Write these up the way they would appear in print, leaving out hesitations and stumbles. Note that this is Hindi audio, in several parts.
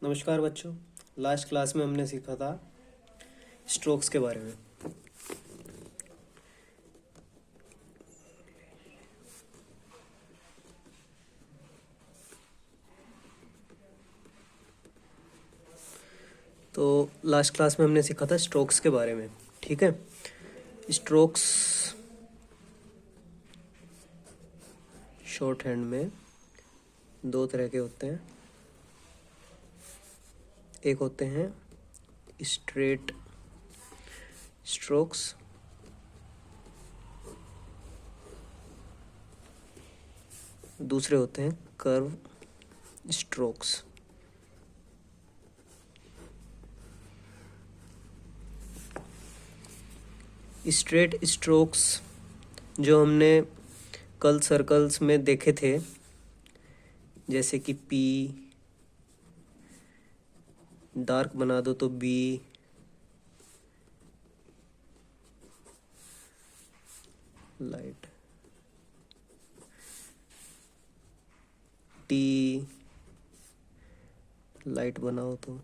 नमस्कार बच्चों। लास्ट क्लास में हमने सीखा था स्ट्रोक्स के बारे में। तो लास्ट क्लास में हमने सीखा था स्ट्रोक्स के बारे में। ठीक है, स्ट्रोक्स शॉर्ट हैंड में दो तरह के होते हैं। एक होते हैं स्ट्रेट स्ट्रोक्स, दूसरे होते हैं कर्व स्ट्रोक्स। स्ट्रेट स्ट्रोक्स जो हमने कल सर्कल्स में देखे थे, जैसे कि पी डार्क बना दो तो बी, लाइट टी लाइट बनाओ तो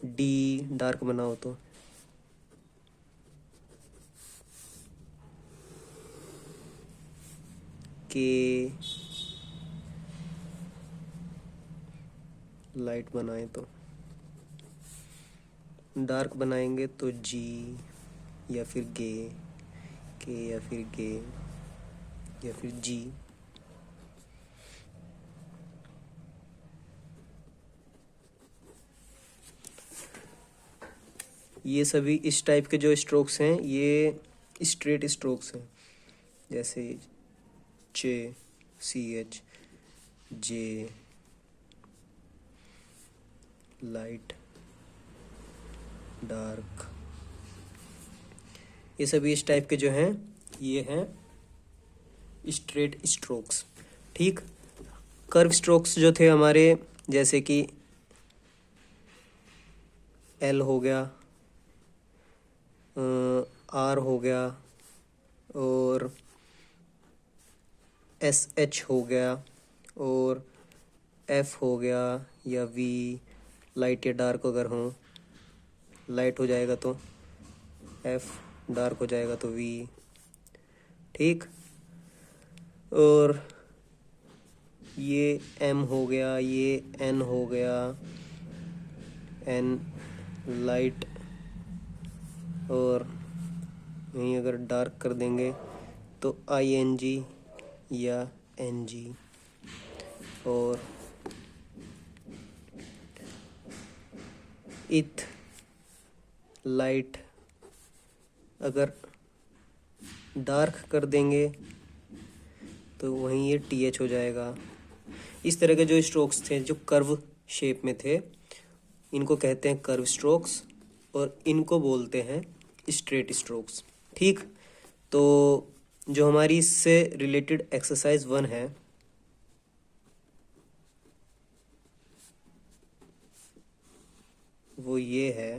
डी डार्क बनाओ तो के लाइट बनाए तो डार्क बनाएंगे तो जी या फिर गे, के या फिर गे या फिर जी। ये सभी इस टाइप के जो स्ट्रोक्स हैं ये स्ट्रेट स्ट्रोक्स हैं, जैसे चे, सी एच, जे, लाइट, डार्क, ये सभी इस टाइप के जो हैं ये हैं स्ट्रेट स्ट्रोक्स। ठीक, कर्व स्ट्रोक्स जो थे हमारे, जैसे कि एल हो गया, आर हो गया और एस एच हो गया और एफ हो गया या वी, लाइट या डार्क अगर हो, लाइट हो जाएगा तो एफ, डार्क हो जाएगा तो वी। ठीक, और ये एम हो गया, ये एन हो गया, एन लाइट, और यहीं अगर डार्क कर देंगे तो आई एन जी या एन जी, और इथ लाइट अगर डार्क कर देंगे तो वहीं ये टी एच हो जाएगा। इस तरह के जो स्ट्रोक्स थे जो कर्व शेप में थे, इनको कहते हैं कर्व स्ट्रोक्स और इनको बोलते हैं स्ट्रेट स्ट्रोक्स। ठीक, तो जो हमारी इससे रिलेटेड एक्सरसाइज 1 है, वो ये है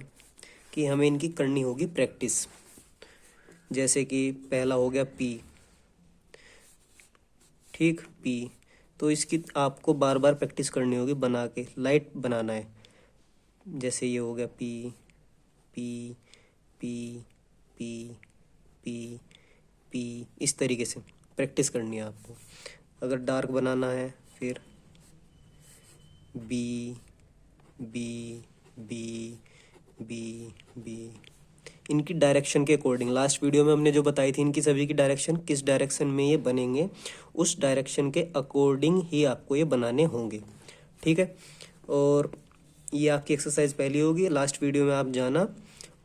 कि हमें इनकी करनी होगी प्रैक्टिस। जैसे कि पहला हो गया पी। ठीक, पी तो इसकी आपको बार बार प्रैक्टिस करनी होगी, बना के लाइट बनाना है। जैसे ये हो गया P P P P P P, इस तरीके से प्रैक्टिस करनी है आपको। अगर डार्क बनाना है फिर B B B B B, इनकी डायरेक्शन के अकॉर्डिंग लास्ट वीडियो में हमने जो बताई थी, इनकी सभी की डायरेक्शन किस डायरेक्शन में ये बनेंगे, उस डायरेक्शन के अकॉर्डिंग ही आपको ये बनाने होंगे। ठीक है, और ये आपकी एक्सरसाइज पहली होगी। लास्ट वीडियो में आप जाना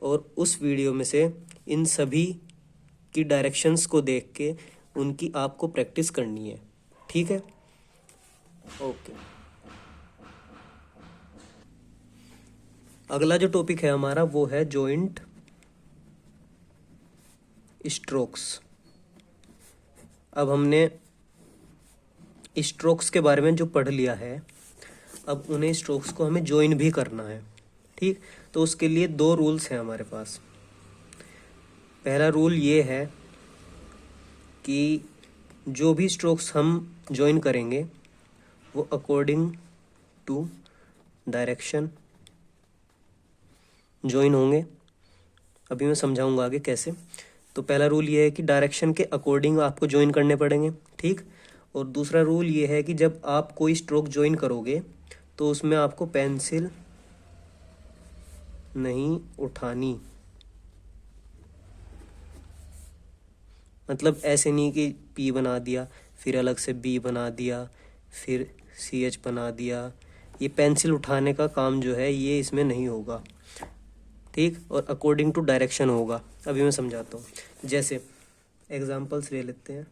और उस वीडियो में से इन सभी की डायरेक्शंस को देख के उनकी आपको प्रैक्टिस करनी है। ठीक है, ओके। अगला जो टॉपिक है हमारा वो है जॉइंट स्ट्रोक्स। अब हमने स्ट्रोक्स के बारे में जो पढ़ लिया है, अब उन्हें स्ट्रोक्स को हमें जॉइन भी करना है। ठीक, तो उसके लिए 2 रूल्स हैं हमारे पास। पहला रूल ये है कि जो भी स्ट्रोक्स हम जॉइन करेंगे वो अकॉर्डिंग टू डायरेक्शन ज्वाइन होंगे। अभी मैं समझाऊंगा आगे कैसे। तो पहला रूल ये है कि डायरेक्शन के अकॉर्डिंग आपको ज्वाइन करने पड़ेंगे, ठीक। और दूसरा रूल ये है कि जब आप कोई स्ट्रोक ज्वाइन करोगे तो उसमें आपको पेंसिल नहीं उठानी। मतलब ऐसे नहीं कि पी बना दिया फिर अलग से बी बना दिया फिर सी एच बना दिया, ये पेंसिल उठाने का काम जो है ये इसमें नहीं होगा, ठीक। और अकॉर्डिंग टू डायरेक्शन होगा। अभी मैं समझाता हूँ। जैसे एग्जांपल्स ले लेते हैं।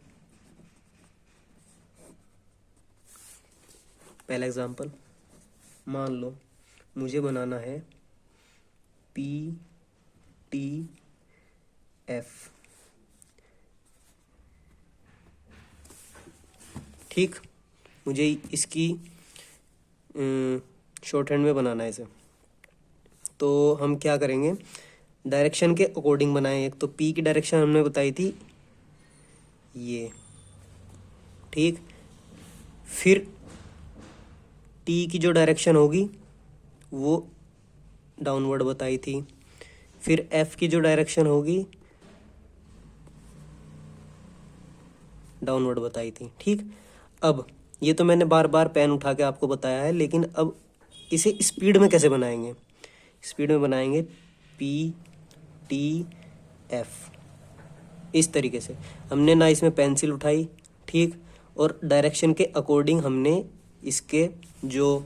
पहला एग्जांपल, मान लो मुझे बनाना है पी टी एफ, ठीक। मुझे इसकी शॉर्ट हैंड में बनाना है इसे। तो हम क्या करेंगे, डायरेक्शन के अकॉर्डिंग बनाएं। एक तो पी की डायरेक्शन हमने बताई थी ये, ठीक। फिर टी की जो डायरेक्शन होगी वो डाउनवर्ड बताई थी। फिर एफ की जो डायरेक्शन होगी डाउनवर्ड बताई थी, ठीक। अब ये तो मैंने बार बार पेन उठा के आपको बताया है, लेकिन अब इसे स्पीड में कैसे बनाएंगे। स्पीड में बनाएंगे पी टी एफ, इस तरीके से। हमने ना इसमें पेंसिल उठाई, ठीक। और डायरेक्शन के अकॉर्डिंग हमने इसके जो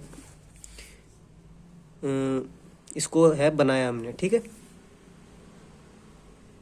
इसको है बनाया हमने, ठीक है।